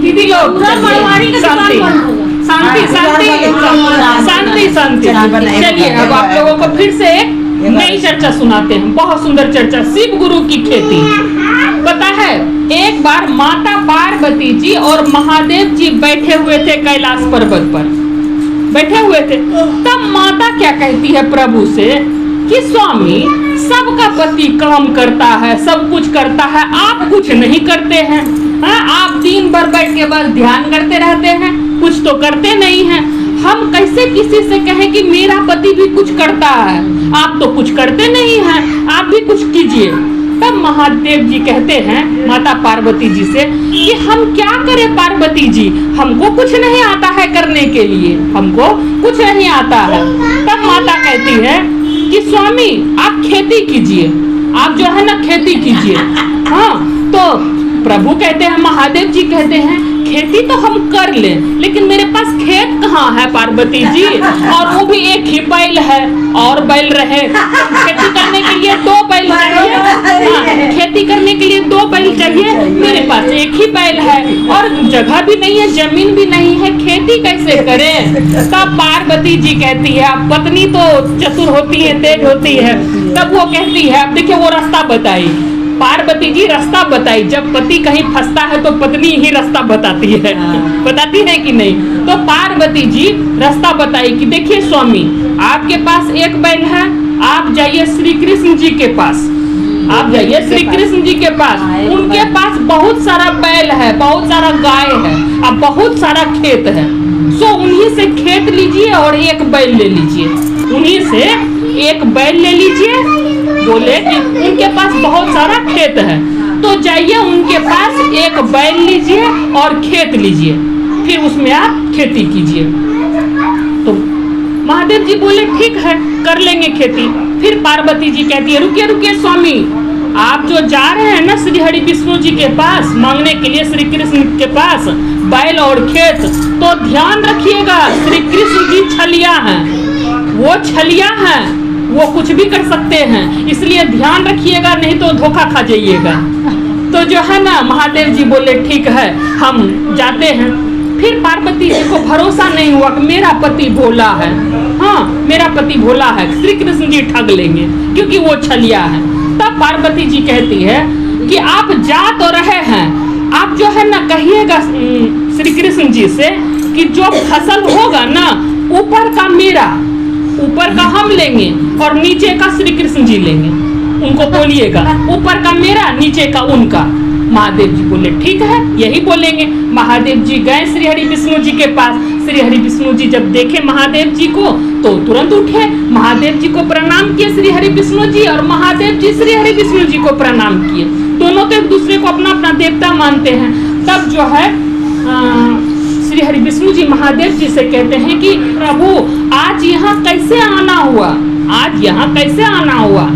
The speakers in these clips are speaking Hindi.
दीदी लोग शांति शांति शांति शांति शांति। चलिए अब आप लोगों को फिर से एक नई चर्चा सुनाते हैं, बहुत सुंदर चर्चा, शिव गुरु की खेती। पता है एक बार माता पार्वती जी और महादेव जी बैठे हुए थे, कैलाश पर्वत पर बैठे हुए थे। तब माता क्या कहती है प्रभु से कि स्वामी सबका पति काम करता है, सब कुछ करता है, आप कुछ नहीं करते हैं। आप दिन भर बैठ के बस ध्यान करते रहते हैं, कुछ तो करते नहीं हैं। हम कैसे किसी से कहें कि मेरा पति भी कुछ करता है, आप तो कुछ करते नहीं हैं, आप भी कुछ कीजिए। तब महादेव जी कहते हैं माता पार्वती जी से कि हम क्या करें पार्वती जी, हमको कुछ नहीं आता है करने के लिए, हमको कुछ नहीं आता है। तब माता कहती है कि स्वामी आप खेती कीजिए, आप जो है ना खेती कीजिए। हाँ, तो प्रभु कहते हैं, महादेव जी कहते हैं खेती तो हम कर लें, लेकिन मेरे पास खेत कहाँ है पार्वती जी, और वो भी एक ही बैल है, और बैल रहे खेती करने के लिए 2 बैल चाहिए। हाँ, खेती करने के लिए 2 बैल चाहिए, मेरे पास एक ही बैल है, और जगह भी नहीं है, जमीन भी नहीं है, खेती कैसे करें। तब पार्वती जी कहती है, अब पत्नी तो चतुर होती है, तेज होती है, तब वो कहती है, अब देखिए वो रास्ता बताई, पार्वती जी रास्ता बताई। जब पति कहीं फंसता है तो पत्नी ही रास्ता बताती है, बताती है कि नहीं। तो पार्वती जी रास्ता बताई कि देखिए स्वामी आपके पास एक बैल है, आप जाइए श्री कृष्ण जी के पास, आप जाइए श्री कृष्ण जी के पास, उनके पास बहुत सारा बैल है, बहुत सारा गाय है, अब बहुत सारा खेत है, सो उन्हीं से खेत लीजिए और एक बैल ले लीजिए, उन्हीं से एक बैल ले लीजिए। बोले कि उनके पास बहुत सारा खेत है, तो जाइए उनके पास एक बैल लीजिए और खेत लीजिए, फिर उसमें आप खेती कीजिए। तो महादेव जी बोले ठीक है कर लेंगे खेती। फिर पार्वती जी कहती है रुकिए रुकिए स्वामी, आप जो जा रहे हैं ना श्री हरि विष्णु जी के पास मांगने के लिए, श्री कृष्ण के पास बैल और खेत, तो ध्यान रखिएगा श्री कृष्ण जी छलिया हैं, वो छलिया हैं, वो कुछ भी कर सकते हैं, इसलिए ध्यान रखिएगा, नहीं तो धोखा खा जाइएगा। तो जो है ना महादेव जी बोले ठीक है हम जाते हैं। फिर पार्वती जी को भरोसा नहीं हुआ कि मेरा पति भोला है, हाँ मेरा पति भोला है, श्री कृष्ण जी ठग लेंगे क्योंकि वो छलिया है। तब पार्वती जी कहती है कि आप जा तो रहे हैं, आप जो है ना कहिएगा श्री कृष्ण जी से कि जो फसल होगा ना ऊपर का मेरा, ऊपर का हम लेंगे और नीचे का श्री कृष्ण जी लेंगे, उनको बोलिएगा ऊपर का मेरा नीचे का उनका। महादेव जी बोले ठीक है यही बोलेंगे। महादेव जी गए श्री हरि विष्णु जी के पास। श्री हरि विष्णु जी जब देखे महादेव जी को तो तुरंत उठे, महादेव जी को प्रणाम किए श्री हरि विष्णु जी, और महादेव जी श्री हरि विष्णु जी को प्रणाम किए। दोनों तो एक दूसरे को अपना अपना देवता मानते हैं। तब जो है श्री हरि विष्णु जी महादेव जी से कहते हैं कि प्रभु आज यहाँ कैसे आना हुआ, आज यहाँ कैसे आना हुआ।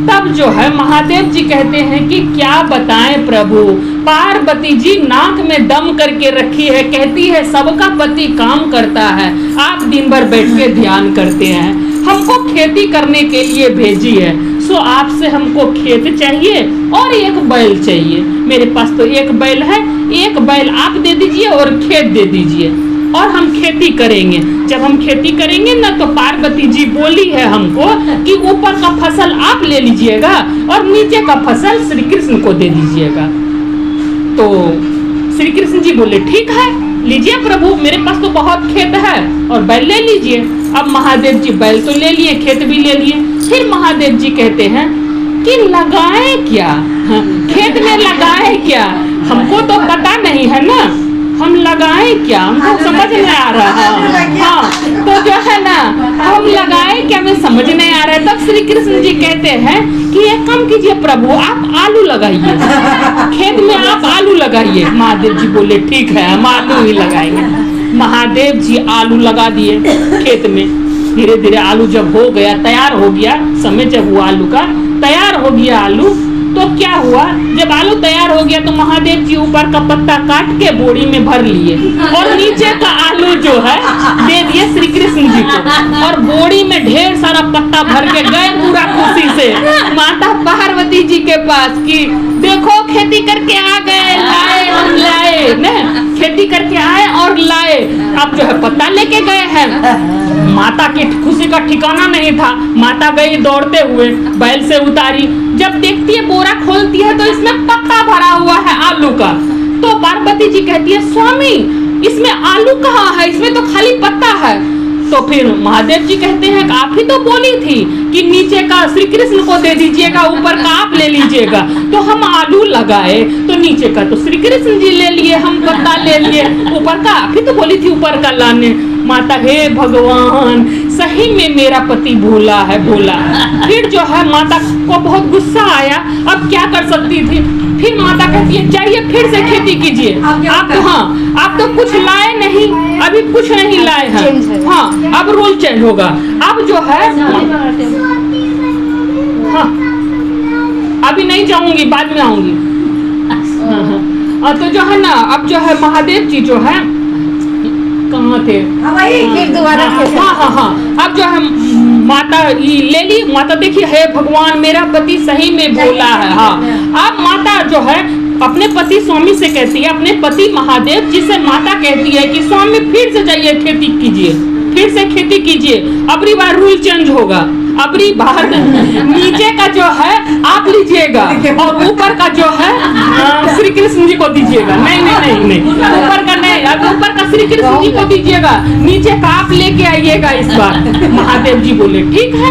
तब जो है महादेव जी कहते हैं कि क्या बताएं प्रभु, पार्वती जी नाक में दम करके रखी है, कहती है सबका पति काम करता है, आप दिन भर बैठ के ध्यान करते हैं, हमको खेती करने के लिए भेजी है, सो आपसे हमको खेत चाहिए और एक बैल चाहिए। मेरे पास तो एक बैल है, एक बैल आप दे दीजिए और खेत दे दीजिए और हम खेती करेंगे। जब हम खेती करेंगे ना तो पार्वती जी बोली है हमको कि ऊपर का फसल आप ले लीजिएगा और नीचे का फसल श्री कृष्ण को दे दीजिएगा। तो श्री कृष्ण जी बोले ठीक है लीजिए प्रभु, मेरे पास तो बहुत खेत है और बैल ले लीजिए। अब महादेव जी बैल तो ले लिए, खेत भी ले लिए। फिर महादेव जी कहते हैं कि लगाए क्या, खेत में लगाए क्या, हमको तो पता नहीं है ना, हम लगाए क्या, हमको समझ नहीं आ रहा। हाँ तो जो है ना हम लगाए क्या में समझ नहीं आ रहा है। तब श्री कृष्ण जी कहते हैं कि एक काम कीजिए प्रभु, आप आलू लगाइए, खेत में आप आलू लगाइए। महादेव जी बोले ठीक है हम आलू ही लगाएंगे। महादेव जी आलू लगा दिए खेत में। धीरे धीरे आलू जब हो गया, तैयार हो गया, समय जब हुआ आलू का तैयार हो गया आलू, तो क्या हुआ जब आलू तैयार हो गया तो महादेव जी ऊपर का पत्ता काट के बोरी में भर लिए और नीचे का आलू जो है दे दिए श्री कृष्ण जी को, और बोरी में ढेर सारा पत्ता भर के गए पूरा खुशी से। माता पार्वती पार्वती जी के पास कि देखो खेती करके आ गए, लाए हम लाए न, खेती करके आए और लाए। अब जो है पत्ता लेके गए हैं। माता की खुशी का ठिकाना नहीं था। माता गई दौड़ते हुए, बैल से उतारी, जब देखती है बोरा खोलती है तो इसमें पत्ता भरा हुआ है आलू का। तो पार्वती जी कहती है स्वामी इसमें आलू कहाँ है, इसमें तो खाली पत्ता है। तो फिर महादेव जी कहते हैं कि आप ही तो बोली थी कि नीचे का श्री कृष्ण को दे दीजिएगा, ऊपर का आप ले लीजिएगा। तो हम आलू लगाए तो नीचे का तो श्री कृष्ण जी ले लिए, हम पत्ता ले लिए, ऊपर का आप ही तो बोली थी ऊपर का लाने। माता हे भगवान सही में मेरा पति भोला है, भोला। फिर जो है माता को बहुत गुस्सा आया, अब क्या कर सकती थी। फिर माता कहती है जाइए फिर से खेती कीजिए। आप तो हाँ आप तो कुछ लाए नहीं, अभी कुछ नहीं लाए हैं। हाँ अब रूल चेंज होगा। अब जो है हाँ अभी नहीं जाऊंगी, बाद में आऊंगी। हाँ तो जो है ना अब जो है महादेव जी जो है कहाँ थे, फिर दोबारा हाँ अब जो है माता ले ली। माता देखिए हे भगवान मेरा पति सही में भोला है। हाँ अब माता जो है अपने पति स्वामी से कहती है, अपने पति महादेव जी से माता कहती है कि स्वामी फिर से जाइए खेती कीजिए, फिर से खेती कीजिए, अबरी बार रूल चेंज होगा। अबरी बार नीचे का जो है आप लीजिएगा और ऊपर का जो है श्री कृष्ण जी को दीजिएगा। नहीं नहीं नहीं नहीं ऊपर का नहीं, अब ऊपर का श्री कृष्ण जी को दीजिएगा, नीचे का आप लेके आइएगा इस बार। महादेव जी बोले ठीक है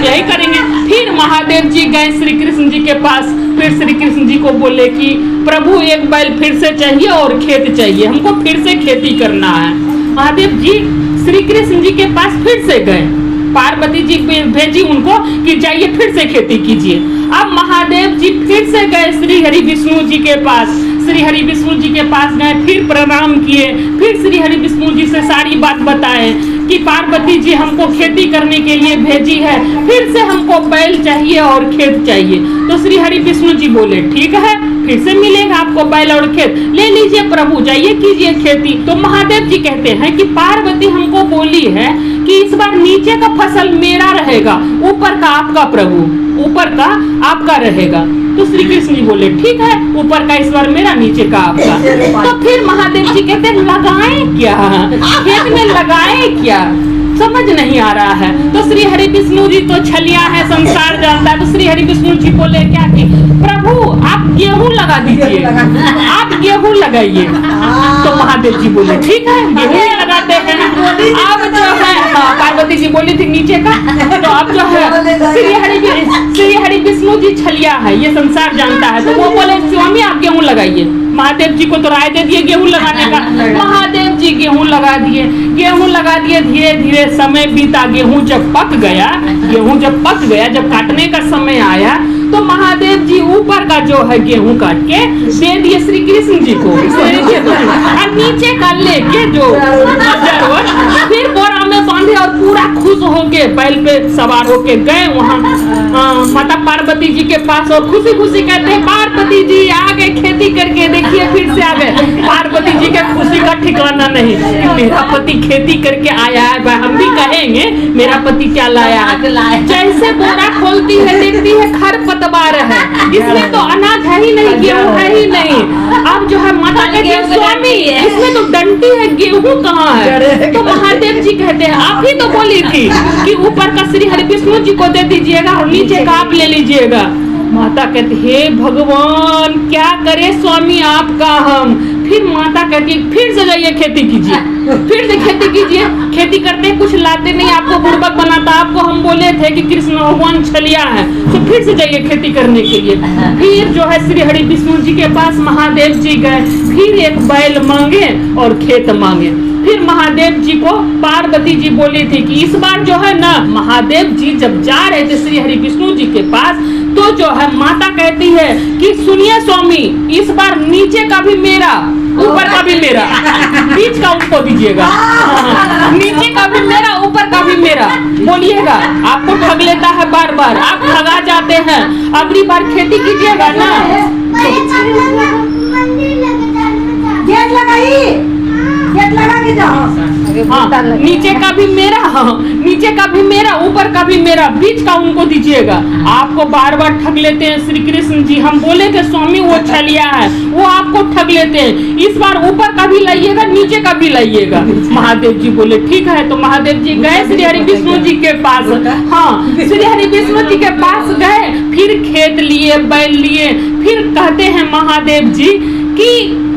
यही करेंगे। फिर महादेव जी गए श्री कृष्ण जी के पास, फिर श्री कृष्ण जी को बोले कि प्रभु एक बैल फिर से चाहिए और खेत चाहिए, हमको फिर से खेती करना है। महादेव जी श्री कृष्ण जी के पास फिर से गए, पार्वती जी भेजी उनको कि जाइए फिर से खेती कीजिए। अब महादेव जी फिर से गए श्री हरि विष्णु जी के पास, श्री हरि विष्णु जी के पास गए, फिर प्रणाम किए, फिर श्री हरि विष्णु जी से सारी बात बताए कि पार्वती जी हमको खेती करने के लिए भेजी है, फिर से हमको बैल चाहिए और खेत चाहिए। तो श्री हरि विष्णु जी बोले ठीक है फिर से मिलेगा आपको बैल और खेत, ले लीजिए प्रभु जाइए कीजिए खेती। तो महादेव जी कहते हैं कि पार्वती हमको बोली है कि इस बार नीचे का फसल मेरा रहेगा, ऊपर का आपका प्रभु, ऊपर का आपका रहेगा। तो श्री कृष्ण जी बोले ठीक है ऊपर का इस बार मेरा, नीचे का आपका। तो फिर महादेव जी कहते हैं लगाए क्या, खेत में लगाए क्या, समझ नहीं आ रहा है। तो श्री हरि विष्णु जी तो छलिया है, संसार जानता है। तो श्री हरि विष्णु जी बोले क्या कि प्रभु आप गेहूं लगा दीजिए, आप गेहूं लगाइए। तो महादेव जी बोले ठीक है गेहूं लगाते हैं। अब जो है पार्वती जी बोली थी नीचे का, तो अब जो है श्री हरि विष्णु जी छलिया है, ये संसार जानता है। तो वो बोले स्वामी आप गेहूं लगाइए। महादेव जी को तो राय दे दिए गेहूं लगाने का। महादेव जी गेहूं लगा दिए, गेहूं लगा दिए। धीरे धीरे समय बीता, गेहूं जब पक गया, गेहूं जब पक गया, जब काटने का समय आया तो महादेव जी ऊपर का जो है गेहूं काट के दे दिए श्री कृष्ण जी को, और नीचे का लेके जो फिर बोरा में बांधे और पूरा खुश होके बैल पे सवार होके गए वहाँ माता पार्वती जी के पास, और खुशी खुशी कहते हैं पार्वती जी आ गए खेती करके, देखिए फिर से आ गए। पार्वती जी के खुशी का ठिकाना नहीं कि मेरा पति खेती करके आया है, हम भी कहेंगे मेरा पति क्या लाया है। जैसे बोरा खोलती है देखती है खर पतवार है, इसमें तो अनाज है ही नहीं, गेहूं है ही नहीं। अब जो है माता कहती है स्वामी इसमें तो डंटी है, गेहूं कहाँ है। तो महादेव जी कहते हैं आप ही तो बोली थी कि ऊपर का श्री हरि विष्णु जी को दे दीजिएगा और नीचे का आप ले लीजिएगा। माता कहती हे भगवान क्या करे स्वामी आपका हम। फिर माता कहती है फिर से जाइए खेती कीजिए, फिर से खेती कीजिए। खेती करते कुछ लाते नहीं, आपको बुड़बक बनाता। आपको हम बोले थे कि कृष्ण भगवान छलिया है, तो फिर से जाइए खेती करने के लिए। फिर जो है श्री हरि विष्णु जी के पास महादेव जी गए, फिर एक बैल मांगे और खेत मांगे। फिर महादेव जी को पार्वती जी बोली थी कि इस बार जो है ना, महादेव जी जब जा रहे थे श्री हरि विष्णु जी के पास, तो जो है माता कहती है कि सुनिए स्वामी इस बार नीचे का भी मेरा, ऊपर का भी मेरा, बीच का उसको दीजिएगा। नीचे का भी मेरा, ऊपर का भी मेरा, बोलिएगा। आपको ठग लेता है बार बार, आप ठगा जाते हैं। अगली बार खेती कीजिएगा ना। गेट लगाई, गेट लगा के जाओ। हाँ, नीचे का भी मेरा, हाँ, नीचे का भी मेरा, ऊपर का भी मेरा, बीच का उनको दीजिएगा। आपको बार बार ठग लेते हैं श्री कृष्ण जी। हम बोले थे स्वामी वो छलिया है, वो आपको ठग लेते हैं। इस बार ऊपर का भी लाइएगा, नीचे का भी लाइएगा। महादेव जी बोले ठीक है। तो महादेव जी गए श्री हरि विष्णु जी के पास। हाँ, श्री हरि विष्णु जी के पास गए, फिर खेत लिए, बैल लिए। फिर कहते हैं महादेव जी कि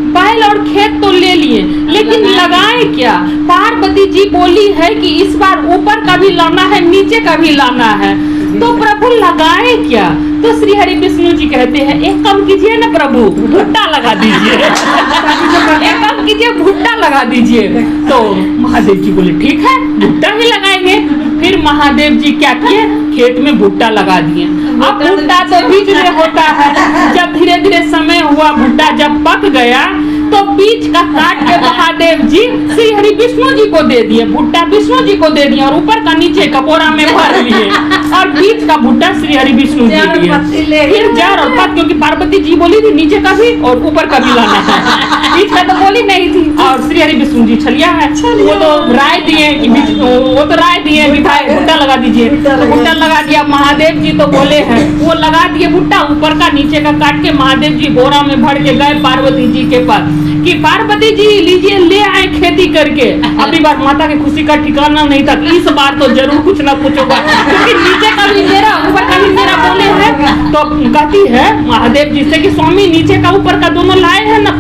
बैल और खेत तो ले लिए, लेकिन लगाए क्या? पार्वती जी बोली है कि इस बार ऊपर का भी लाना है, नीचे का भी लाना है। तो प्रभु लगाए क्या? तो श्री हरि विष्णु जी कहते हैं एक काम कीजिए ना प्रभु, भुट्टा लगा दीजिए। एक काम कीजिए, भुट्टा लगा दीजिए। तो महादेव जी बोले ठीक है, भुट्टा ही लगाएंगे। फिर महादेव जी क्या किए? खेत में भुट्टा लगा दिए। अब भुट्टा तो बीज में होता है। जब धीरे धीरे समय हुआ, भुट्टा जब पक गया तो बीज का काट के महादेव जी श्री हरि विष्णु जी को दे दिए। भुट्टा विष्णु जी को दे दिया और ऊपर का नीचे कपोरा में भर लिए और बीज का भुट्टा श्री हरि विष्णु जी दिए। फिर जड़ और पत्त, क्योंकि पार्वती जी बोली थी नीचे का भी और ऊपर का भी लाना है, बीज का तो बोली नहीं थी। और श्री हरि विष्णु जी छलिया है, वो तो राय दिए कि वो तो राय दिए भुट्टा लगा दीजिए। तो भुट्टा लगा दिया। महादेव जी तो बोले हैं, वो लगा दिए भुट्टा, ऊपर का नीचे का काट के महादेव जी बोरा में भर के गए पार्वती जी के पास कि पार्वती जी लीजिए, ले आए खेती करके। अगली बार माता की खुशी का ठिकाना नहीं था। इस बार तो जरूर कुछ ना कुछ होगा, क्योंकि नीचे का भी मेरा, ऊपर का भी मेरा बोले हैं। तो कहती है महादेव जी से कि स्वामी नीचे का ऊपर का दोनों लाए हैं ना?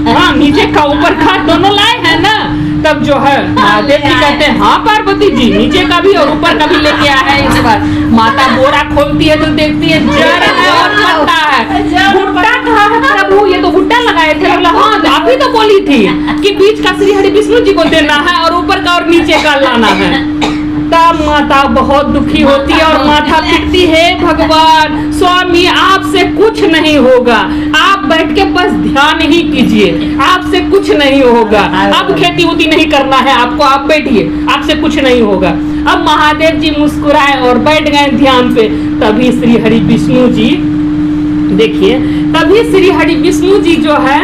हाँ, नीचे का ऊपर का दोनों लाए हैं ना? तब जो है महादेव जी कहते हैं हाँ पार्वती जी, नीचे का भी और ऊपर का भी लेके आया है इस बार। माता बोरा खोलती है तो देखती है जड़ है और पत्ता है। भुट्टा कहाँ है प्रभु? ये तो भुट्टा लगाए थे। बोला हाँ, आप ही तो बोली थी कि बीच का श्री हरि विष्णु जी को देना है और ऊपर का और नीचे का लाना है। तब माता बहुत दुखी होती है और माथा पीटती है, भगवान स्वामी आपसे कुछ नहीं होगा, आप बैठ के बस ध्यान ही कीजिए, आपसे कुछ नहीं होगा। अब खेती उती नहीं करना है आपको, आप बैठिए, आपसे कुछ नहीं होगा। अब महादेव जी मुस्कुराए और बैठ गए ध्यान पे। तभी श्री हरि विष्णु जी देखिए, तभी श्री हरि विष्णु जी जो है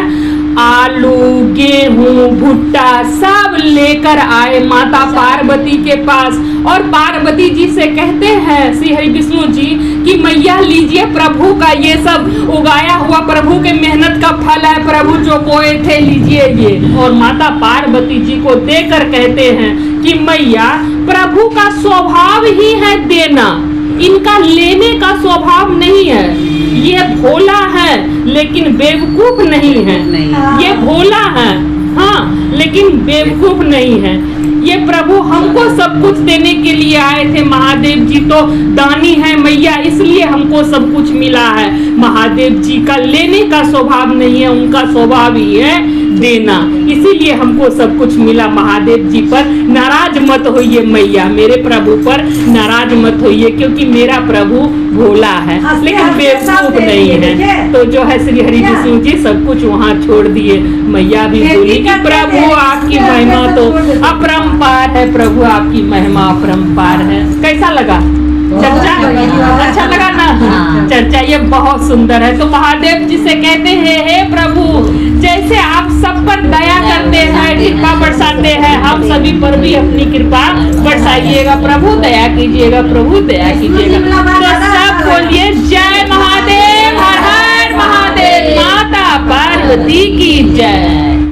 आलू, गेहूं, भुट्टा सब लेकर आए माता पार्वती के पास और पार्वती जी से कहते हैं श्री हरि विष्णु जी कि मैया लीजिए, प्रभु का ये सब उगाया हुआ प्रभु के मेहनत का फल है, प्रभु जो बोए थे लीजिए ये। और माता पार्वती जी को देकर कहते हैं कि मैया प्रभु का स्वभाव ही है देना, इनका लेने का स्वभाव नहीं है। ये भोला है लेकिन बेवकूफ नहीं है। ये भोला है हाँ, लेकिन बेवकूफ नहीं है। ये प्रभु हमको सब कुछ देने के लिए आए थे। महादेव जी तो दानी है मैया, इसलिए हमको सब कुछ मिला है। महादेव जी का लेने का स्वभाव नहीं है, उनका स्वभाव ही है देना, इसीलिए हमको सब कुछ मिला। महादेव जी पर नाराज मत होइए मैया, मेरे प्रभु पर नाराज मत होइए, क्योंकि मेरा प्रभु भोला है लेकिन बेवकूफ नहीं है। तो जो है श्री हरि विष्णु जी सब कुछ वहाँ छोड़ दिए। मैया भी बोली कि प्रभु आपकी महिमा तो अपरंपार है, प्रभु आपकी महिमा अपरंपार है। कैसा लगा चर्चा? अच्छा लगा ना? चर्चा ये बहुत सुंदर है। तो महादेव जी से कहते हैं हे प्रभु, जैसे आप सब पर दया करते हैं, कृपा बरसाते हैं, हम सभी पर भी अपनी कृपा बरसाइएगा। प्रभु दया कीजिएगा, प्रभु दया कीजिएगा। तो सब बोलिए जय महादेव, हर हर महादेव, माता पार्वती की जय।